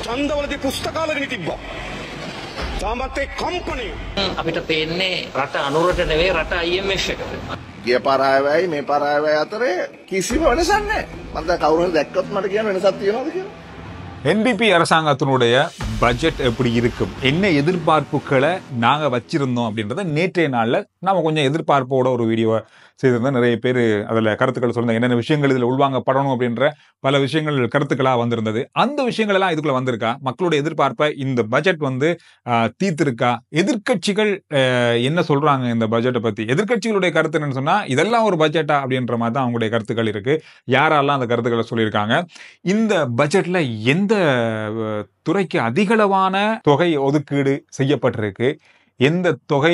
ඡන්දවලදී පුස්තකාලගෙන තිබ්බා. තාමත් ඒ කම්පණය අපිට පේන්නේ රට අනුරට නෙවෙයි රට IMF එකට. ගිය පාරායවයි මේ පාරායවයි අතරේ කිසිම වෙනසක් නැහැ. මම දැන් කවුරු හරි දැක්කොත් මට කියන්න වෙනසක් තියෙනවද කියලා. NDP அரசாங்கத்தினுடைய பட்ஜெட் எப்படி இருக்கும், என்ன எதிர்பார்ப்புகளை நாங்க வச்சிருந்தோம் அப்படின்றத நேற்றைய நாள்ல நாம கொஞ்சம் எதிர்பார்ப்போட ஒரு வீடியோ செய்திருந்தோம். நிறைய பேர் அதுல கருத்துக்கள் சொல்லுங்க, என்னென்ன விஷயங்கள் இதுல உள்வாங்கப்படணும் அப்படின்ற பல விஷயங்கள் கருத்துக்களா வந்திருந்தது. அந்த விஷயங்கள் எல்லாம் இதுக்குள்ள வந்திருக்கா? மக்களுடைய எதிர்பார்ப்பை இந்த பட்ஜெட் தீர்த்திருக்கா? எதிர்கட்சிகள் என்ன சொல்றாங்க இந்த பட்ஜெட்டை பத்தி? எதிர்கட்சிகளுடைய கருத்து என்னன்னு சொன்னா, இதெல்லாம் ஒரு பட்ஜெட்டா அப்படின்ற மாதிரி தான் அவங்களுடைய கருத்துக்கள் இருக்கு. யாரெல்லாம் அந்த கருத்துக்களை சொல்லியிருக்காங்க? இந்த பட்ஜெட்ல எந்த துறைக்கு அதிகளவான தொகை ஒதுக்கீடு செய்யப்பட்டிருக்கு, எந்த தொகை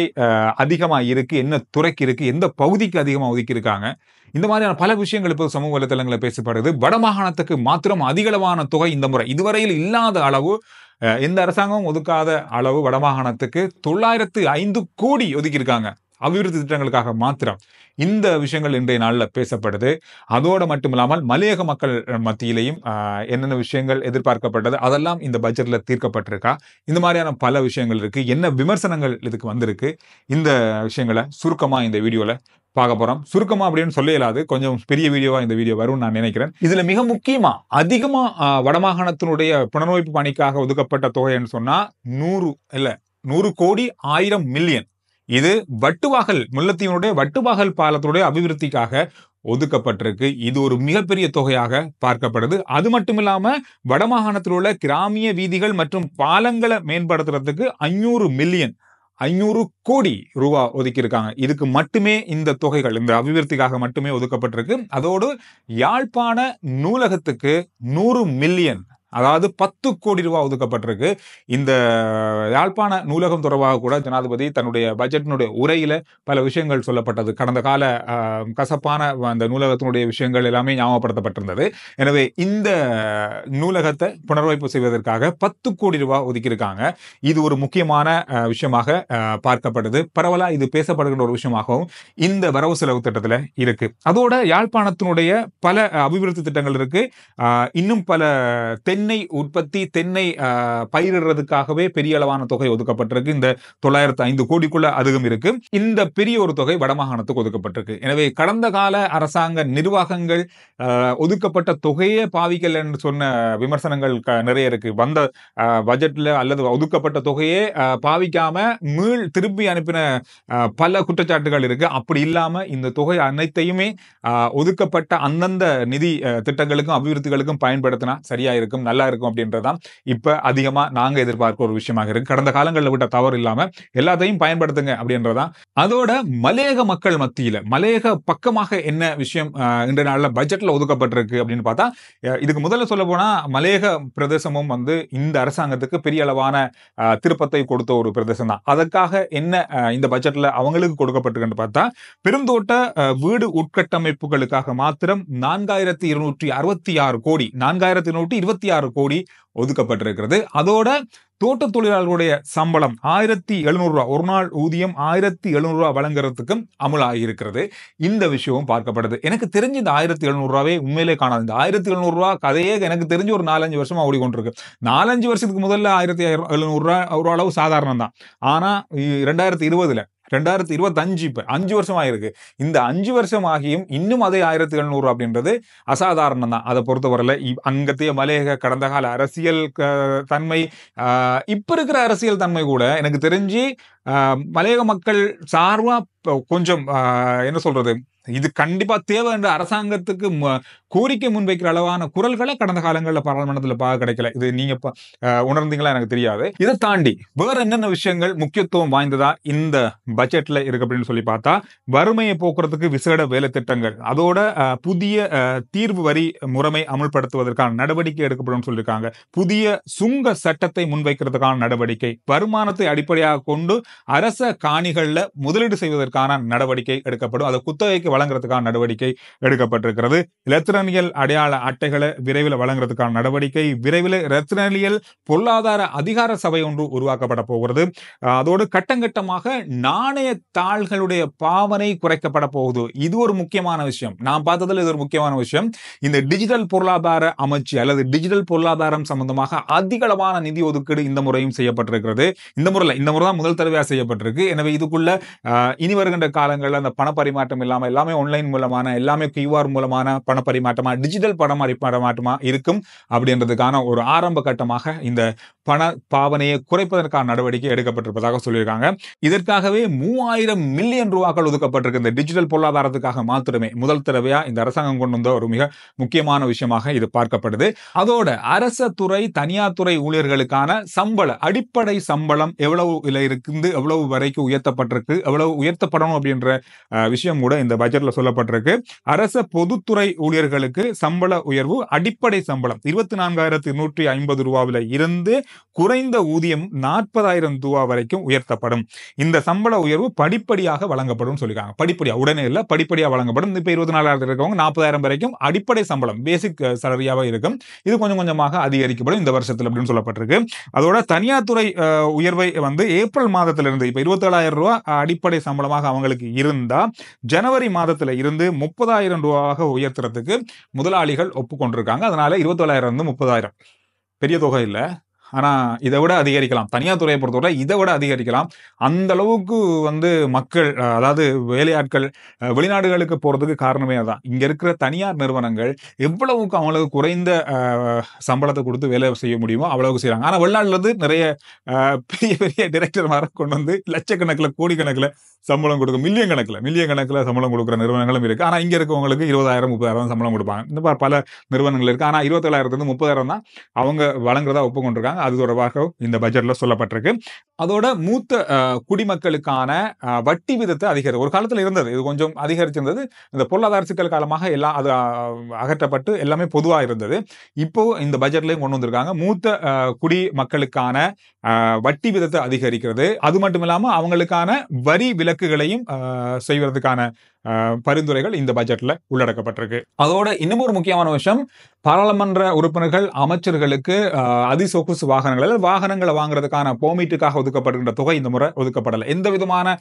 அதிகமா இருக்கு, என்ன துறைக்கு இருக்கு, எந்த பகுதிக்கு அதிகமா ஒதுக்கி இருக்காங்க, இந்த மாதிரியான பல விஷயங்கள் இப்போ சமூக வலைதளங்களில் பேசப்படுது. வடமாகாணத்துக்கு மாத்திரம் அதிகளவான தொகை இந்த முறை இதுவரையில் இல்லாத அளவு, எந்த அரசாங்கமும் ஒதுக்காத அளவு வடமாகாணத்துக்கு 905 கோடி ஒதுக்கி இருக்காங்க அபிவிருத்தி திட்டங்களுக்காக மாத்திரம். இந்த விஷயங்கள் இன்றைய நாளில் பேசப்படுது. அதோடு மட்டும் இல்லாமல் மலையக மக்கள் மத்தியிலையும் என்னென்ன விஷயங்கள் எதிர்பார்க்கப்பட்டது அதெல்லாம் இந்த பட்ஜெட்ல தீர்க்கப்பட்டிருக்கா? இந்த மாதிரியான பல விஷயங்கள் இருக்கு. என்ன விமர்சனங்கள் இதுக்கு வந்திருக்கு? இந்த விஷயங்களை சுருக்கமா இந்த வீடியோல பார்க்க போறோம். சுருக்கமா அப்படின்னு சொல்ல இயலாது, கொஞ்சம் பெரிய வீடியோவா இந்த வீடியோ வரும்னு நான் நினைக்கிறேன். இதுல மிக முக்கியமா அதிகமா வடமாகாணத்தினுடைய புனரமைப்பு பணிக்காக ஒதுக்கப்பட்ட தொகைன்னு சொன்னா 100 கோடி 1000 மில்லியன். இது வட்டுவாகல் முல்லைத்தீவினுடைய வட்டுவாகல் பாலத்துடைய அபிவிருத்திக்காக ஒதுக்கப்பட்டிருக்கு. இது ஒரு மிகப்பெரிய தொகையாக பார்க்கப்படுது. அது மட்டும் இல்லாம வடமாகாணத்தில் உள்ள கிராமிய வீதிகள் மற்றும் பாலங்களை மேம்படுத்துறதுக்கு 500 கோடி ரூபா ஒதுக்கி இருக்காங்க. இதுக்கு மட்டுமே இந்த தொகைகள் இந்த அபிவிருத்திக்காக மட்டுமே ஒதுக்கப்பட்டிருக்கு. அதோடு யாழ்ப்பாண நூலகத்துக்கு 100 மில்லியன், அதாவது 10 கோடி ரூபாய் ஒதுக்கப்பட்டிருக்கு. இந்த யாழ்ப்பாண நூலகம் தொடர்பாக கூட ஜனாதிபதி தன்னுடைய பட்ஜெட்டினுடைய உரையில பல விஷயங்கள் சொல்லப்பட்டது. கடந்த கால கசப்பான அந்த நூலகத்தினுடைய விஷயங்கள் எல்லாமே ஞாபகப்படுத்தப்பட்டிருந்தது. எனவே இந்த நூலகத்தை புனரமைப்பு செய்வதற்காக 10 கோடி ரூபாய் ஒதுக்கியிருக்காங்க. இது ஒரு முக்கியமான விஷயமாக பார்க்கப்படுது. பரவலா இது பேசப்படுகின்ற ஒரு விஷயமாகவும் இந்த வரவு செலவு திட்டத்தில் இருக்கு. அதோட யாழ்ப்பாணத்தினுடைய பல அபிவிருத்தி திட்டங்கள் இருக்கு. இன்னும் பல தென்னை உற்பத்தி, தென்னை பயிரிடுறதுக்காகவே பெரிய அளவான தொகை ஒதுக்கப்பட்டிருக்கு. இந்த 905 கோடிக்குள்ள அதுவும் இருக்கு. இந்த பெரிய ஒரு தொகை வடமாகாணத்துக்கு ஒதுக்கப்பட்டிருக்கு. எனவே கடந்த கால அரசாங்க நிர்வாகங்கள் ஒதுக்கப்பட்ட தொகையே பாவிக்கல என்று சொன்ன விமர்சனங்கள் நிறைய இருக்கு. வந்த பட்ஜெட்ல அல்லது ஒதுக்கப்பட்ட தொகையே பாவிக்காம திருப்பி அனுப்பின பல குற்றச்சாட்டுகள் இருக்கு. அப்படி இல்லாம இந்த தொகை அனைத்தையுமே ஒதுக்கப்பட்ட அந்தந்த நிதி திட்டங்களுக்கும் அபிவிருத்திகளுக்கும் பயன்படுத்தினா சரியா இருக்கும், நல்லா இருக்கும் அப்படின்றதான் இப்ப அதிகமா நாங்க எதிர்பார்க்க ஒரு விஷயமாக இருக்கு. கடந்த காலங்களில் விட்ட தவறு இல்லாம எல்லாத்தையும் பயன்படுத்துங்க அப்படின்றதான். அதோட மலையக மக்கள் மத்தியில மலையக பக்கமாக என்ன விஷயம் இன்றைய நாள்ல பட்ஜெட்ல ஒதுக்கப்பட்டிருக்கு அப்படின்னு பார்த்தா, இதுக்கு முதல்ல சொல்ல போனா மலையக பிரதேசமும் இந்த அரசாங்கத்துக்கு பெரிய அளவான திருப்பத்தை கொடுத்த ஒரு பிரதேசம் தான். அதற்காக என்ன இந்த பட்ஜெட்ல அவங்களுக்கு கொடுக்கப்பட்டிருக்குன்னு பார்த்தா, பெருந்தோட்ட வீடு உட்கட்டமைப்புகளுக்காக மாத்திரம் 4266 கோடி 4226 கோடி ஒதுக்கப்பட்டிருக்கிறது. அதோட தோட்ட தொழிலாளர்களுடைய சம்பளம் 1700 ரூபாய், ஒரு நாள் ஊதியம் 1700 ரூபாய் வழங்குறதுக்கும் அமலாகி இருக்கிறது. இந்த விஷயமும் பார்க்கப்படுது. எனக்கு தெரிஞ்சு இந்த 1700 ரூபாவே உண்மையிலே காணாது. இந்த 1700 ரூபாய் கதையே எனக்கு தெரிஞ்சு ஒரு 4-5 வருஷமா ஓடிக்கொண்டிருக்கு. 4-5 வருஷத்துக்கு முதல்ல 1700 ரூபாய் ஒரு அளவு சாதாரணம் தான். ஆனா 2020 2025 இப்ப 5 வருஷம் ஆயிருக்கு. இந்த 5 வருஷம் ஆகியும் இன்னும் அதே 1700 அப்படின்றது அசாதாரணம் தான். அதை பொறுத்தவரையில அங்கத்தைய மலையக கடந்த கால அரசியல் தன்மை, இப்ப இருக்கிற அரசியல் தன்மை கூட எனக்கு தெரிஞ்சு மலையக மக்கள் சார்பா கொஞ்சம் என்ன சொல்றது, இது கண்டிப்பா தேவை என்ற அரசாங்கத்துக்கு கோரிக்கை முன்வைக்கிற அளவான குரல்களை கடந்த காலங்களில் பாராளுமன்றத்தில் பார்க்க கிடைக்கல. இது நீங்க உணர்ந்தீங்களா எனக்கு தெரியாது. இதை தாண்டி வேற என்னென்ன விஷயங்கள் முக்கியத்துவம் வாய்ந்ததா இந்த பட்ஜெட்ல இருக்கு அப்படின்னு சொல்லி பார்த்தா, வறுமையை போக்குறதுக்கு விசேட வேலை திட்டங்கள், அதோட புதிய தீர்வு வரி முறைமை அமல்படுத்துவதற்கான நடவடிக்கை எடுக்கப்படும் சொல்லியிருக்காங்க. புதிய சுங்க சட்டத்தை முன்வைக்கிறதுக்கான நடவடிக்கை, வருமானத்தை அடிப்படையாக கொண்டு அரச காணிகள்ல முதலீடு செய்வதற்கான நடவடிக்கை எடுக்கப்படும். அதை குத்தகைக்கு வழங்குறதுக்கான நடவடிக்கை எடுக்கப்பட்டிருக்கிறது. இரத்தினனியல் அடையாள அட்டைகளை விரைவில் வழங்குறதுக்கான நடவடிக்கை, விரைவில் இரத்தினனியல் பொருளாதார அதிகார சபை ஒன்று உருவாக்கப்பட போகிறது. அதோடு கட்டங்கட்டமாக நாணய தாள்களுடைய பாவனை குறைக்கப்பட போகுது. இது ஒரு முக்கியமான விஷயம். நான் பார்த்ததில் இது ஒரு முக்கியமான விஷயம். இந்த டிஜிட்டல் பொருளாதார அமைச்சு அல்லது டிஜிட்டல் பொருளாதாரம் சம்பந்தமாக அதிகளவான நிதி ஒதுக்கீடு இந்த முறையும் செய்யப்பட்டிருக்கிறது. இந்த முறை தான் முதல் தடவையாக செய்யப்பட்டிருக்கு. எனவே இதுக்குள்ள இனி வருகின்ற காலங்களில் அந்த பண பரிமாற்றம் இல்லாமல் எல்லாமே ஆன்லைன் மூலமான, எல்லாமே QR மூலமான பண பரிமாற்றமா, டிஜிட்டல் பண பரிமாற்றமா இருக்கும் அப்படின்றதுக்கான ஒரு ஆரம்ப கட்டமாக இந்த பண பாவனையை குறைப்பதற்கான நடவடிக்கை எடுக்கப்பட்டிருப்பதாக சொல்லியிருக்காங்க. இதற்காகவே 3000 மில்லியன் ரூபாய்கள் ஒதுக்கப்பட்டிருக்கு. இந்த டிஜிட்டல் பொருளாதாரத்துக்காக மாத்திரமே முதல் தடவையா இந்த அரசாங்கம் கொண்டு வந்த ஒரு மிக முக்கியமான விஷயமாக இது பார்க்கப்படுது. அதோட அரச துறை, தனியார் துறை ஊழியர்களுக்கான அடிப்படை சம்பளம் எவ்வளவு இருந்து எவ்வளவு வரைக்கும் உயர்த்தப்பட்டிருக்கு, எவ்வளவு உயர்த்தப்படணும் அப்படின்ற விஷயம் கூட இந்த பட்ஜெட்ல சொல்லப்பட்டிருக்கு. அரச பொதுத்துறை ஊழியர்களுக்கு சம்பள உயர்வு, அடிப்படை சம்பளம் 24,250 ரூபாவில இருந்து குறைந்த ஊதியம் 40,000 ரூபா வரைக்கும் உயர்த்தப்படும். இந்த சம்பள உயர்வு படிப்படியாக வழங்கப்படும் சொல்லிருக்காங்க. படிப்படியா, உடனே இல்ல, படிப்படியா வழங்கப்படும். இப்ப 24,000 இருக்கவங்க 40,000 வரைக்கும் அடிப்படை சம்பளம், பேசிக் சலரியாவே இருக்கும். இது கொஞ்சம் கொஞ்சமாக அதிகரிக்கப்படும் இந்த வருஷத்துல அப்படின்னு சொல்லப்பட்டிருக்கு. அதோட தனியார் துறை உயர்வை வந்து ஏப்ரல் மாதத்திலிருந்து இப்ப 27,000 ரூபா அடிப்படை சம்பளமாக அவங்களுக்கு இருந்தா ஜனவரி மாதத்துல இருந்து 30,000 ரூபாவாக உயர்த்துறதுக்கு முதலாளிகள் ஒப்புக்கொண்டிருக்காங்க. அதனால 27,000 இருந்து 30,000 பெரிய தொகை இல்லை. ஆனா இதை விட அதிகரிக்கலாம். தனியார் துறையை பொறுத்தவரை இதை விட அதிகரிக்கலாம். அந்த அளவுக்கு வந்து மக்கள், அதாவது வேலையாட்கள் வெளிநாடுகளுக்கு போறதுக்கு காரணமே அதான். இங்க இருக்கிற தனியார் நிறுவனங்கள் எவ்வளவுக்கு அவங்களுக்கு குறைந்த சம்பளத்தை கொடுத்து வேலை செய்ய முடியுமோ அவ்வளவுக்கு செய்யறாங்க. ஆனா வெளிநாட்டுல இருந்து நிறைய பெரிய பெரிய டைரக்டர் மாற கொண்டு வந்து லட்சக்கணக்கில், கோடிக்கணக்கில் சம்பளம் கொடுக்கும், மில்லியன் கணக்கில் சம்பளம் கொடுக்குற நிறுவனங்களும் இருக்கு. ஆனா இங்க இருக்கவங்களுக்கு 20,000 30,000 சம்பளம் கொடுப்பாங்க. இந்த பல நிறுவனங்கள் இருக்கு. ஆனா 27,000 30,000 தான் அவங்க வழங்குறதா ஒப்புக்கொண்டிருக்காங்க. அது தொடர்பாக இந்த பட்ஜெட்ல சொல்லப்பட்டிருக்கு. அதோட மூத்த குடிமக்களுக்கான வட்டி விதத்தை அதிகரித்து, ஒரு காலத்துல இருந்தது, இது கொஞ்சம் அதிகரிச்சிருந்தது. இந்த பொருளாதார சிக்கல் காலமாக எல்லாம் அது அகற்றப்பட்டு எல்லாமே பொதுவா இருந்தது. இப்போ இந்த பட்ஜெட்லயும் கொண்டு வந்திருக்காங்க. மூத்த குடிமக்களுக்கான வட்டி விதத்தை அதிகரிக்கிறது. அது மட்டும் இல்லாம அவங்களுக்கான வரி விலக்குகளையும் செய்வதற்கான பரிந்துரைகள் இந்த பட்ஜெட்ல உள்ளடக்கப்பட்டிருக்கு. அதோட இன்னும் ஒரு முக்கியமான விஷயம், பாராளுமன்ற உறுப்பினர்கள், அமைச்சர்களுக்கு அதிசொகுசு வாகனங்களை வாங்குறதுக்கான பெர்மிட்டுக்காக ஒதுக்கப்படுகின்ற தொகை இந்த முறை ஒதுக்கப்படலை. எந்த விதமான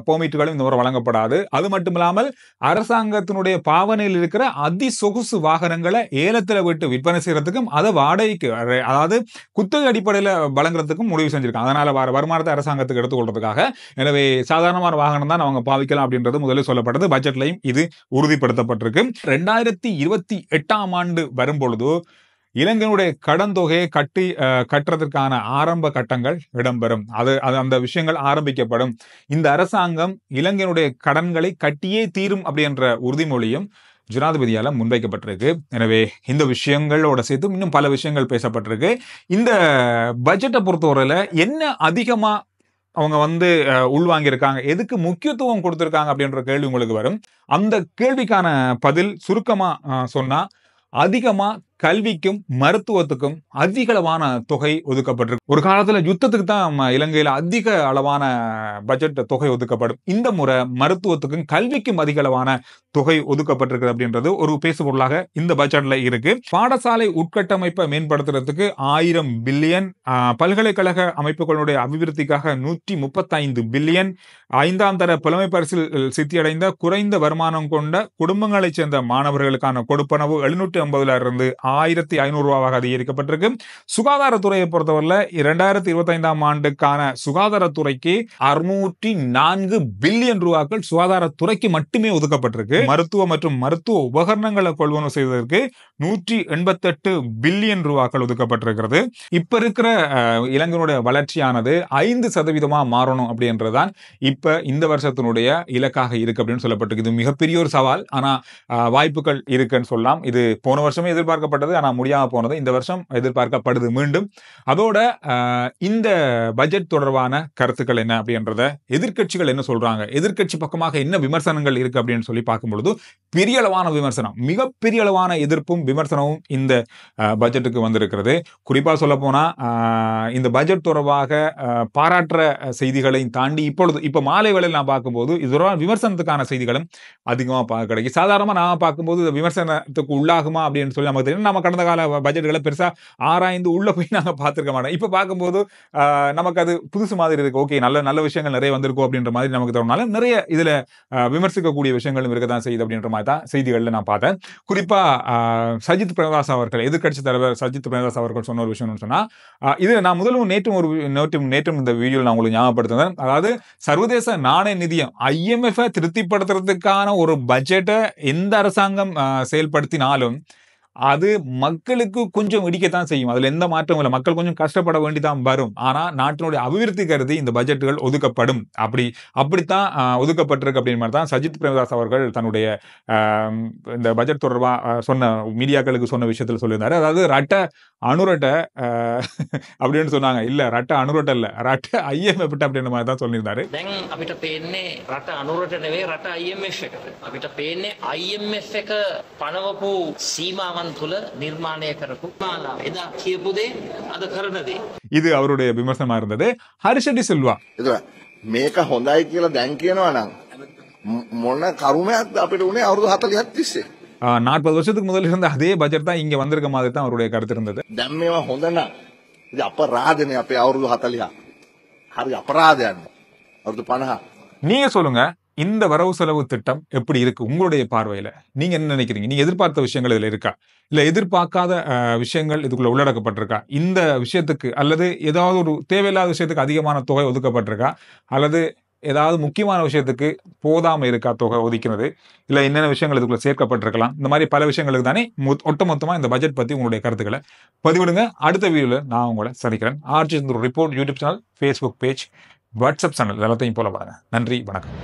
பெர்மிட்டுகளும் இந்த முறை வழங்கப்படாது. அது மட்டும் இல்லாமல் அரசாங்கத்தினுடைய பாவனையில் இருக்கிற அதிசொகுசு வாகனங்களை ஏலத்தில் விட்டு விற்பனை செய்யறதுக்கும், அதை வாடகைக்கு, அதாவது குத்தகை அடிப்படையில் வழங்குறதுக்கும் முடிவு செஞ்சிருக்காங்க. அதனால வருமானத்தை அரசாங்கத்துக்கு எடுத்துக்கொள்றதுக்காக. எனவே சாதாரணமான வாகனம் தான் அவங்க பாவிக்கலாம் அப்படின்றது முதலில் சொல்லப்பட்டது. பட்ஜெட்லையும் இது உறுதிப்படுத்தப்பட்டிருக்கு. 2028ஆம் ஆண்டு வரும்பொழுது இலங்கையினுடைய கடன் தொகையை கட்டுறதற்கான ஆரம்ப கட்டங்கள் இடம்பெறும். அந்த விஷயங்கள் ஆரம்பிக்கப்படும். இந்த அரசாங்கம் இலங்கையினுடைய கடன்களை கட்டியே தீரும் அப்படின்ற உறுதிமொழியும் ஜனாதிபதியால முன்வைக்கப்பட்டிருக்கு. எனவே இந்த விஷயங்களோட சேர்த்து இன்னும் பல விஷயங்கள் பேசப்பட்டிருக்கு. இந்த பட்ஜெட்டை பொறுத்தவரையில என்ன அதிகமா அவங்க வந்து உள்வாங்கியிருக்காங்க, எதுக்கு முக்கியத்துவம் கொடுத்திருக்காங்க அப்படின்ற கேள்வி உங்களுக்கு வரும். அந்த கேள்விக்கான பதில் சுருக்கமா சொன்னா, அதிகமா கல்விக்கும் மருத்துவத்துக்கும் அதிகளவான தொகை ஒதுக்கப்பட்டிருக்கு. ஒரு காலத்துல யுத்தத்துக்கு தான் இலங்கையில அதிக அளவான பட்ஜெட் தொகை ஒதுக்கப்படும். இந்த முறை மருத்துவத்துக்கும் கல்விக்கும் அதிகளவான தொகை ஒதுக்கப்பட்டிருக்கு அப்படின்றது ஒரு பேசு பொருளாக இந்த பட்ஜெட்ல இருக்கு. பாடசாலை உட்கட்டமைப்பை மேம்படுத்துறதுக்கு 1000 பில்லியன், பல்கலைக்கழக அமைப்புகளுடைய அபிவிருத்திக்காக 135 பில்லியன், 5ஆம் தர புலமை பரிசில் சித்தியடைந்த குறைந்த வருமானம் கொண்ட குடும்பங்களைச் சேர்ந்த மாணவர்களுக்கான கொடுப்பனவு 750 இருந்து 1,500 ரூபாவாக அதிகரிக்கப்பட்டிருக்கு. சுகாதாரத்துறையை பொறுத்தவரை 2025ஆம் ஆண்டுக்கான சுகாதாரத்துறைக்கு 604 பில்லியன் ரூபாய்கள் சுகாதாரத்துறைக்கு மட்டுமே ஒதுக்கப்பட்டிருக்கு. மருத்துவ மற்றும் மருத்துவ உபகரணங்களை கொள்வனவு செய்வதற்கு 188 பில்லியன் ரூபாய்கள் ஒதுக்கப்பட்டிருக்கிறது. இப்ப இருக்கிற இலங்கையினுடைய வளர்ச்சியானது 5% மாறணும் அப்படின்றதுதான் இப்ப இந்த வருஷத்தினுடைய இலக்காக இருக்கு அப்படின்னு சொல்லப்பட்டிருக்கு. இது மிகப்பெரிய ஒரு சவால். ஆனா வாய்ப்புகள் இருக்குன்னு சொல்லலாம். இது போன வருஷமே எதிர்பார்க்கப்பட்ட எதிர்பார்க்கப்பட்டது, ஆனால் முடியாமல் போனது. இந்த வருஷம் எதிர்பார்க்கப்படுது மீண்டும். அதோட இந்த பட்ஜெட் தொடர்பான கருத்துக்கள் என்ன அப்படின்றத எதிர்க்கட்சிகள் என்ன சொல்றாங்க, எதிர்க்கட்சி பக்கமாக என்ன விமர்சனங்கள் இருக்கு அப்படின்னு சொல்லி பார்க்கும்பொழுது பெரிய அளவான விமர்சனம், மிகப்பெரிய அளவான எதிர்ப்பும் விமர்சனமும் இந்த பட்ஜெட்டுக்கு வந்திருக்கிறது. குறிப்பா சொல்ல போனா இந்த பட்ஜெட் தொடர்பாக பாராட்டுற செய்திகளை தாண்டி இப்ப மாலை வேளையில் நான் பார்க்கும்போது இது விமர்சனத்துக்கான செய்திகளும் அதிகமாக கிடைக்கும். சாதாரணமா நான் பார்க்கும்போது விமர்சனத்துக்கு உள்ளாகுமா அப்படின்னு சொல்லி நமக்கு தெரியும். நம்ம கடந்த கால பட்ஜெட்டுகளை பெருசா ஆராய்ந்து உள்ள போய் நாங்க பார்த்திருக்க மாட்டோம். இப்ப பார்க்கும்போது நமக்கு அது புதுசு மாதிரி இருக்கு. ஓகே, நல்ல நல்ல விஷயங்கள் நிறைய வந்திருக்கும் அப்படின்ற மாதிரி நமக்கு தோணுனாலும் நிறைய இதுல விமர்சிக்கக்கூடிய விஷயங்களும் இருக்கதான் செய்யுது அப்படின்ற மாதிரி தான் செய்திகள்ல நான் பார்த்தேன். குறிப்பா சஜித் பிரேமதாஸ் அவர்கள், எதிர்க்கட்சி தலைவர் சஜித் பிரேமதாஸ் அவர்கள் சொன்ன ஒரு விஷயம் சொன்னா, இது நான் முதலும் நேற்றும் இந்த வீடியோ நான் உங்களுக்கு ஞாபகப்படுத்துறேன். அதாவது சர்வதேச நாணய நிதியம் IMF திருப்திப்படுத்துறதுக்கான ஒரு பட்ஜெட்டை எந்த அரசாங்கம் செயல்படுத்தினாலும் அது மக்களுக்கு கொஞ்சம் இடிக்கத்தான் செய்யும். அதுல எந்த மாற்றமும் இல்லை. மக்கள் கொஞ்சம் கஷ்டப்பட வேண்டிதான் வரும். ஆனா நாட்டினுடைய அபிவிருத்தி கருதி இந்த பட்ஜெட்டுகள் ஒதுக்கப்படும். அப்படித்தான் ஒதுக்கப்பட்டிருக்கு அப்படின்னு மாதிரி தான் சஜித் பிரேமதாஸ் அவர்கள் தன்னுடைய இந்த பட்ஜெட் தொடர்பா சொன்ன மீடியாக்களுக்கு சொன்ன விஷயத்துல சொல்லியிருந்தாரு. அதாவது ரட்ட அணுரட்ட அப்படின்னு சொன்னாங்க. இல்ல ரட்ட அணுரட்ட இல்ல, ரட்ட IMF அப்படின்ற மாதிரி தான் சொல்லியிருந்தாரு. අපිට පේන්නේ රට අනුරට නෙවෙයි රට IMF එකට. අපිට පේන්නේ IMF එක පනවපු සීමාවන් තුල නිර්මාණය කරපු මාලාව. එදා කියපු දේ අද කරන දේ. இது அவருடைய விமர்சனமா இருந்தது. ஹரிஷடி சில்வா මේක හොඳයි කියලා දැන් කියනවා නම් මොන කරුමයක්ද අපිට උනේ අවුරුදු 40ක් තිස්සේ. 40 வருஷத்துக்கு முதல்ல இருந்த அதே பட்ஜெட் தான் இங்க வந்திருக்க மாதிரி தான் அவருடைய கருத்து இருந்தது. දැන් මේවා හොඳ නම් ඉතින් අපරාධනේ අපේ අවුරුදු 40. හරි අපරාධයක්. අවුරුදු 50. நீங்க சொல்லுங்க, இந்த வரவு செலவு திட்டம் எப்படி இருக்கு உங்களுடைய பார்வையில? நீங்க என்ன நினைக்கிறீங்க? நீங்க எதிர்பார்த்த விஷயங்கள் இதுல இருக்கா, இல்ல எதிர்பார்க்காத விஷயங்கள் இதுக்குள்ள உள்ளடக்கப்பட்டிருக்கா? இந்த விஷயத்துக்கு அல்லது ஏதாவது ஒரு தேவையில்லாத விஷயத்துக்கு அதிகமான தொகை ஒதுக்கப்பட்டிருக்கா, அல்லது ஏதாவது முக்கியமான விஷயத்துக்கு போதாம இருக்கா தொகை ஒதுக்கிறது, இல்ல என்னென்ன விஷயங்கள் இதுக்குள்ள சேர்க்கப்பட்டிருக்கலாம்? இந்த மாதிரி பல விஷயங்களுக்கு தானே ஒட்டுமொத்தமா இந்த பட்ஜெட் பத்தி உங்களுடைய கருத்துக்களை பதிவிடுங்க. அடுத்த வீடியோல நான் உங்களை சந்திக்கிறேன். RJ report YouTube channel, Facebook page, WhatsApp channel எல்லாத்தையும் போல பாருங்க. நன்றி, வணக்கம்.